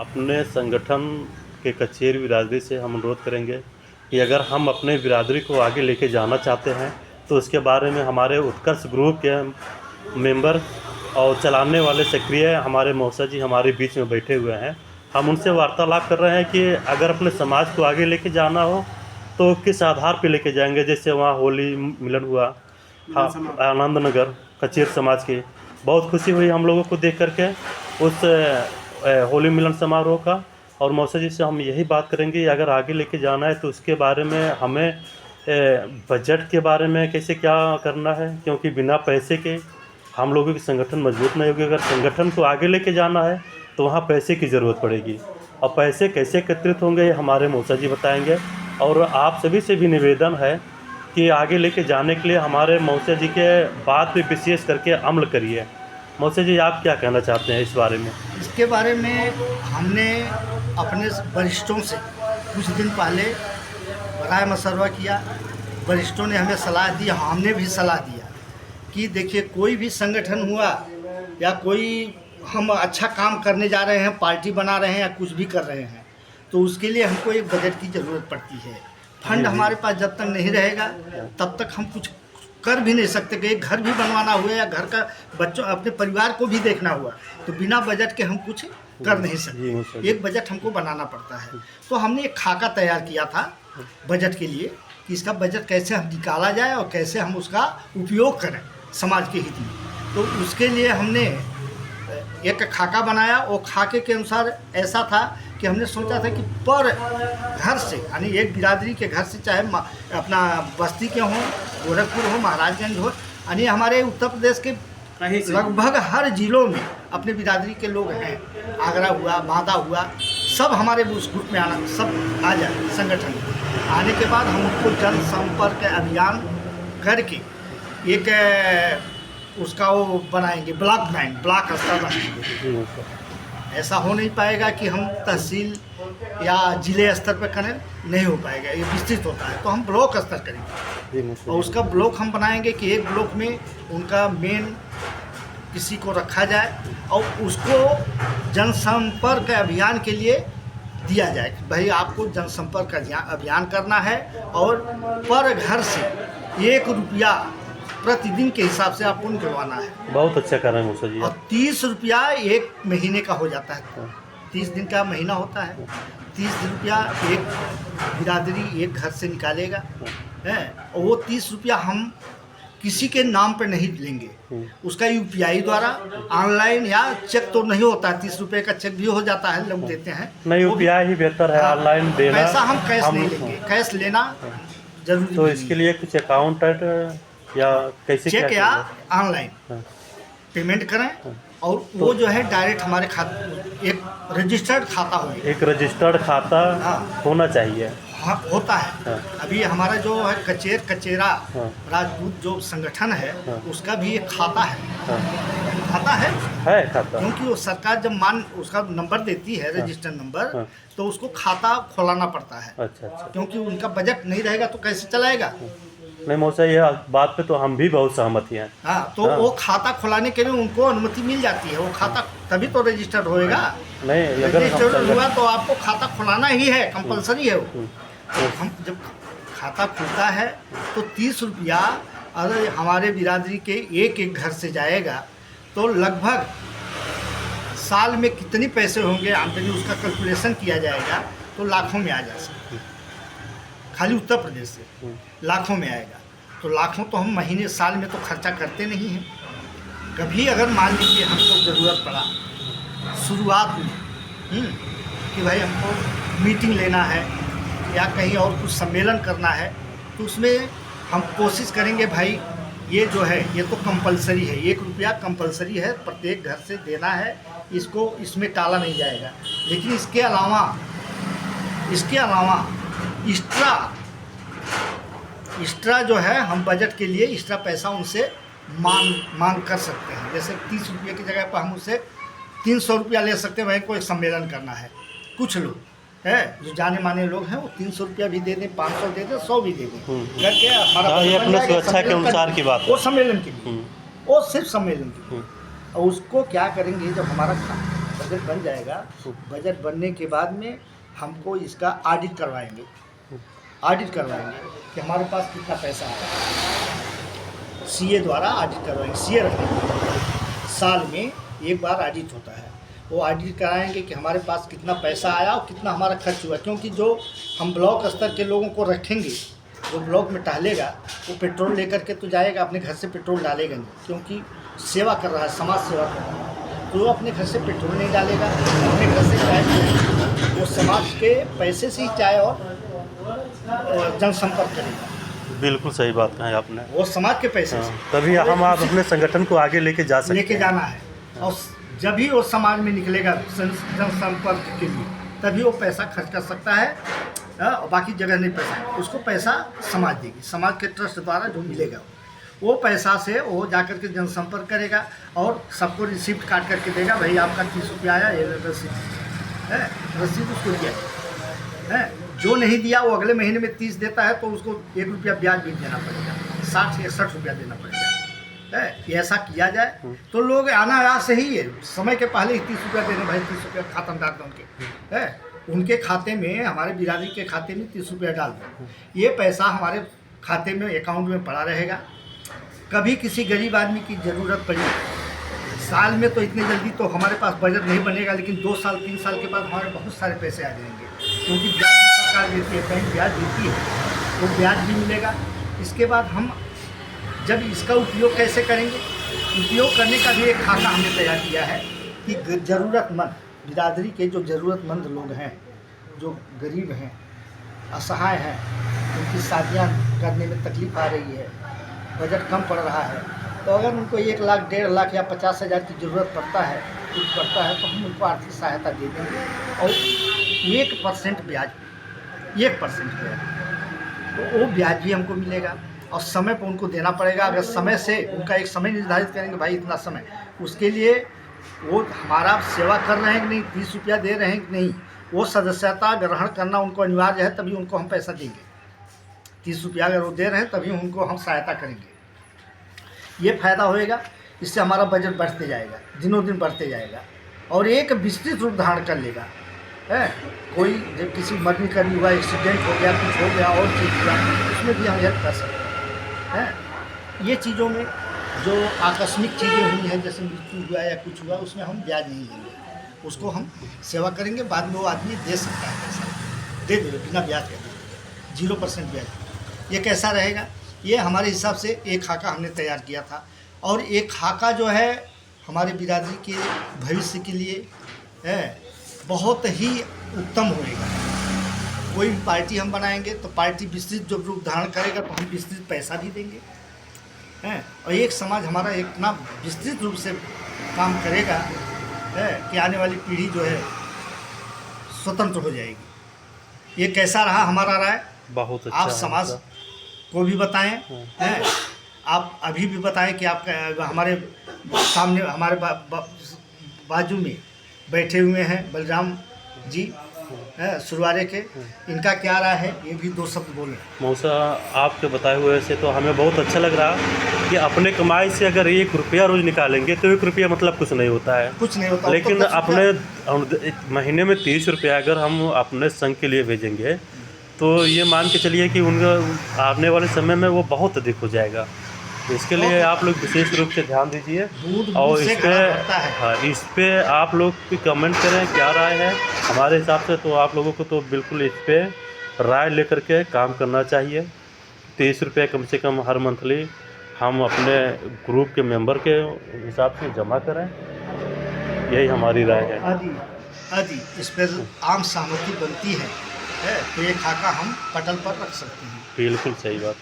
अपने संगठन के कचेरी बिरादरी से हम अनुरोध करेंगे कि अगर हम अपने बिरादरी को आगे लेके जाना चाहते हैं तो उसके बारे में हमारे उत्कर्ष ग्रुप के मेंबर और चलाने वाले सक्रिय हमारे मौसा जी हमारे बीच में बैठे हुए हैं। हम उनसे वार्तालाप कर रहे हैं कि अगर अपने समाज को आगे लेके जाना हो तो किस आधार पे लेके जाएंगे। जैसे वहाँ होली मिलन हुआ, हाँ, आनंद नगर कचेर समाज की बहुत खुशी हुई हम लोगों को देख करके उस होली मिलन समारोह का। और मौसा जी से हम यही बात करेंगे अगर आगे लेके जाना है तो उसके बारे में हमें बजट के बारे में कैसे क्या करना है, क्योंकि बिना पैसे के हम लोगों की संगठन मजबूत नहीं होगी। अगर संगठन को आगे लेके जाना है तो वहाँ पैसे की ज़रूरत पड़ेगी और पैसे कैसे एकत्रित होंगे ये हमारे मौसा जी बताएंगे। और आप सभी से भी निवेदन है कि आगे लेके जाने के लिए हमारे मौसा जी के बात पे विशेष करके अमल करिए। मौसा जी आप क्या कहना चाहते हैं इस बारे में? इसके बारे में हमने अपने वरिष्ठों से कुछ दिन पहले राय मशवरा किया। वरिष्ठों ने हमें सलाह दी, हमने भी सलाह दिया कि देखिए कोई भी संगठन हुआ या कोई हम अच्छा काम करने जा रहे हैं, पार्टी बना रहे हैं या कुछ भी कर रहे हैं, तो उसके लिए हमको एक बजट की ज़रूरत पड़ती है। फंड हमारे पास जब तक नहीं रहेगा तब तक हम कुछ कर भी नहीं सकते। कि एक घर भी बनवाना हुआ या घर का बच्चों अपने परिवार को भी देखना हुआ तो बिना बजट के हम कुछ कर नहीं सकते। एक बजट हमको बनाना पड़ता है। तो हमने एक खाका तैयार किया था बजट के लिए कि इसका बजट कैसे हम निकाला जाए और कैसे हम उसका उपयोग करें समाज के हित में। तो उसके लिए हमने एक खाका बनाया। वो खाके के अनुसार ऐसा था कि हमने सोचा था कि पर घर से यानी एक बिरादरी के घर से, चाहे अपना बस्ती के हों, गोरखपुर हो, महाराजगंज हो, यानी हमारे उत्तर प्रदेश के लगभग हर जिलों में अपने बिरादरी के लोग हैं। आगरा हुआ, बांदा हुआ, सब हमारे उस ग्रुप में आना, सब आ जाए संगठन में। आने के बाद हम उनको जनसंपर्क अभियान करके एक उसका वो बनाएंगे, ब्लॉक बनाएंगे, ब्लॉक स्तर बनाएंगे। ऐसा हो नहीं पाएगा कि हम तहसील या जिले स्तर पर करें, नहीं हो पाएगा, ये विस्तृत होता है। तो हम ब्लॉक स्तर करेंगे और उसका ब्लॉक हम बनाएंगे कि एक ब्लॉक में उनका मेन किसी को रखा जाए और उसको जनसंपर्क अभियान के लिए दिया जाए कि भाई आपको जनसंपर्क अभियान करना है और पर घर से 1 रुपया प्रतिदिन के हिसाब से आपको निकलवाना है। बहुत अच्छा कर रहे हैं मौसा जी। और 30 रुपया 1 महीने का हो जाता है। 30 दिन का महीना होता है। 30 रुपया एक बिरादरी एक घर से निकालेगा है। और वो 30 रुपया हम किसी के नाम पर नहीं लेंगे, उसका UPI द्वारा ऑनलाइन या चेक तो नहीं होता है। 30 रुपये का चेक भी हो जाता है, लोग देते हैं। नहीं, UPI ही बेहतर है, ऑनलाइन देना। पैसा हम कैश नहीं लेंगे, कैश लेना जरूरी। तो इसके लिए कुछ अकाउंट या कैसे चेक या ऑनलाइन पेमेंट करें और वो जो है डायरेक्ट हमारे खाते, एक रजिस्टर्ड खाता हो, एक रजिस्टर्ड खाता होना चाहिए। हाँ, होता है। अभी हमारा जो है कचेरा राजपूत जो संगठन है उसका भी एक खाता है। खाता है खाता, क्योंकि वो सरकार जब उसका नंबर देती है, रजिस्टर्ड नंबर, तो उसको खाता खोलाना पड़ता है। अच्छा। क्योंकि उनका बजट नहीं रहेगा तो कैसे चलाएगा। नहीं मौसा, ये बात पे तो हम भी बहुत सहमत हैं। हाँ, तो वो खाता खुलाने के लिए उनको अनुमति मिल जाती है। वो खाता तभी तो रजिस्टर्ड होएगा। नहीं, अगर रजिस्टर्ड हुआ तो आपको खाता खुलाना ही है, कंपलसरी है वो। तो हम जब खाता खुलता है तो 30 रुपया अगर हमारे बिरादरी के एक घर से जाएगा तो लगभग साल में कितनी पैसे होंगे आमदनी, उसका कैलकुलेशन किया जाएगा तो लाखों में आ जा सकते हैं। खाली उत्तर प्रदेश से लाखों में आएगा। तो लाखों तो हम महीने साल में तो खर्चा करते नहीं हैं। कभी अगर मान लीजिए हमको ज़रूरत पड़ा शुरुआत में कि भाई हमको मीटिंग लेना है या कहीं और कुछ सम्मेलन करना है, तो उसमें हम कोशिश करेंगे भाई ये जो है ये तो कंपलसरी है, 1 रुपया कंपलसरी है, प्रत्येक घर से देना है, इसको इसमें टाला नहीं जाएगा। लेकिन इसके अलावा एक्स्ट्रा जो है हम बजट के लिए एक्स्ट्रा पैसा उनसे मांग कर सकते हैं। जैसे 30 रुपये की जगह पर हम उससे 300 रुपया ले सकते हैं। वहीं कोई सम्मेलन करना है, कुछ लोग है जो जाने माने लोग हैं वो 300 रुपया भी दे दें, 500 दे दें, 100 भी दे दें करके हमारा ये अपने सुरक्षा के अनुसार की बात है। वो सम्मेलन के लिए, वो सिर्फ सम्मेलन के लिए। और उसको क्या करेंगे, जब हमारा बजट बन जाएगा, बजट बनने के बाद में हमको इसका ऑडिट करवाएंगे कि हमारे पास कितना पैसा आया। सीए द्वारा ऑडिट करवाएंगे, सीए रखेंगे, साल में एक बार ऑडिट होता है, वो ऑडिट कराएंगे कि हमारे पास कितना पैसा आया और कितना हमारा खर्च हुआ। क्योंकि जो हम ब्लॉक स्तर के लोगों को रखेंगे, जो ब्लॉक में टहलेगा वो पेट्रोल लेकर के तो जाएगा, अपने घर से पेट्रोल डालेगा नहीं, क्योंकि सेवा कर रहा है, समाज सेवा कर रहा है, तो वो अपने घर से पेट्रोल नहीं डालेगा, अपने घर से चाय, वो समाज के पैसे से ही चाय और जनसंपर्क करेगा। बिल्कुल सही बात कहा है आपने। वो समाज के पैसे से, तभी हम आप अपने संगठन को आगे लेके जा सकते हैं, लेके जाना है। और जब भी वो समाज में निकलेगा जनसंपर्क के लिए, तभी वो पैसा खर्च कर सकता है, और बाकी जगह नहीं पैसा, उसको पैसा समाज देगी, समाज के ट्रस्ट द्वारा जो मिलेगा वो पैसा से वो जाकर के जनसंपर्क करेगा और सबको रिसिप्ट काट करके देगा, भाई आपका 30 रुपया आया, ये रसीद है, रसीद उसको दिया है। जो नहीं दिया वो अगले महीने में 30 देता है तो उसको 1 रुपया ब्याज भी देना पड़ेगा, 60-61 रुपया देना पड़ेगा है। कि ऐसा किया जाए तो लोग अनायास से ही है, समय के पहले ही 30 रुपया देने, भाई 30 रुपया खाता में डाल दो उनके है, उनके खाते में, हमारे बिरादरी के खाते में 30 रुपया डाल दो, ये पैसा हमारे खाते में, अकाउंट में पड़ा रहेगा। कभी किसी गरीब आदमी की ज़रूरत पड़ी, साल में तो इतनी जल्दी तो हमारे पास बजट नहीं बनेगा, लेकिन 2 साल 3 साल के बाद हमारे बहुत सारे पैसे आ जाएंगे, क्योंकि ब्याज भी सरकार देती है, बैंक ब्याज देती है, वो ब्याज भी मिलेगा। इसके बाद हम जब इसका उपयोग कैसे करेंगे, उपयोग करने का भी एक खाका हमने तैयार किया है कि ज़रूरतमंद बिरादरी के जो ज़रूरतमंद लोग हैं, जो गरीब हैं, असहाय हैं, उनकी शादियाँ करने में तकलीफ़ आ रही है, बजट कम पड़ रहा है, तो अगर उनको 1 लाख 1.5 लाख या 50,000 की ज़रूरत पड़ता है, कुछ पड़ता है, तो हम उनको आर्थिक सहायता दे देंगे और 1% ब्याज, 1% ब्याज, तो वो ब्याज भी हमको मिलेगा और समय पर उनको देना पड़ेगा। अगर समय से उनका एक समय निर्धारित करेंगे, भाई इतना समय, उसके लिए वो हमारा सेवा कर रहे हैं कि नहीं, 30 रुपया दे रहे हैं कि नहीं, वो सदस्यता ग्रहण करना उनको अनिवार्य है, तभी उनको हम पैसा देंगे। 30 रुपया अगर वो दे रहे हैं तभी उनको हम सहायता करेंगे, ये फ़ायदा होएगा। इससे हमारा बजट बढ़ते जाएगा, दिनों दिन बढ़ते जाएगा और एक विस्तृत रूप धारण कर लेगा है। कोई जब किसी मरने का हुआ, एक्सीडेंट हो गया, कुछ हो गया और चीज़ हुआ, उसमें भी हम हेल्प कर सकते हैं। ये चीज़ों में जो आकस्मिक चीज़ें हुई हैं, जैसे मृत्यु हुआ या कुछ हुआ, उसमें हम ब्याज नहीं लेंगे, उसको हम सेवा करेंगे, बाद में वो आदमी दे सकता है पैसा, दे देगा बिना ब्याज के, 0% ब्याज। ये कैसा रहेगा, ये हमारे हिसाब से एक खाका हमने तैयार किया था और एक खाका जो है हमारे बिरादरी के भविष्य के लिए है बहुत ही उत्तम होएगा। कोई भी पार्टी हम बनाएंगे तो पार्टी विस्तृत जो रूप धारण करेगा तो हम विस्तृत पैसा भी देंगे हैं, और एक समाज हमारा इतना विस्तृत रूप से काम करेगा है कि आने वाली पीढ़ी जो है स्वतंत्र हो जाएगी। ये कैसा रहा हमारा राय, बहुत अच्छा आप समाज को भी बताएं हैं, आप अभी भी बताएं कि आपका हमारे सामने, हमारे बाजू में बैठे हुए हैं बलराम जी सुरवारे के, इनका क्या राय है, ये भी 2 शब्द बोलें। मौसा, आपके बताए हुए से तो हमें बहुत अच्छा लग रहा कि अपने कमाई से अगर 1 रुपया रोज़ निकालेंगे तो 1 रुपया मतलब कुछ नहीं होता है, कुछ नहीं होता। लेकिन तो अपने महीने में 30 रुपया अगर हम अपने संघ के लिए भेजेंगे तो ये मान के चलिए कि उनका आने वाले समय में वो बहुत अधिक हो जाएगा। तो इसके लिए आप लोग विशेष रूप से ध्यान दीजिए और इस पे आप लोग भी कमेंट करें क्या राय है। हमारे हिसाब से तो आप लोगों को तो बिल्कुल इस पे राय लेकर के काम करना चाहिए। 30 रुपये कम से कम हर मंथली हम अपने ग्रुप के मेंबर के हिसाब से जमा करें, यही हमारी राय है। आदि इस पर आम सहमति बनती है तो ये खाका हम पटल पर रख सकते हैं। बिल्कुल सही बात।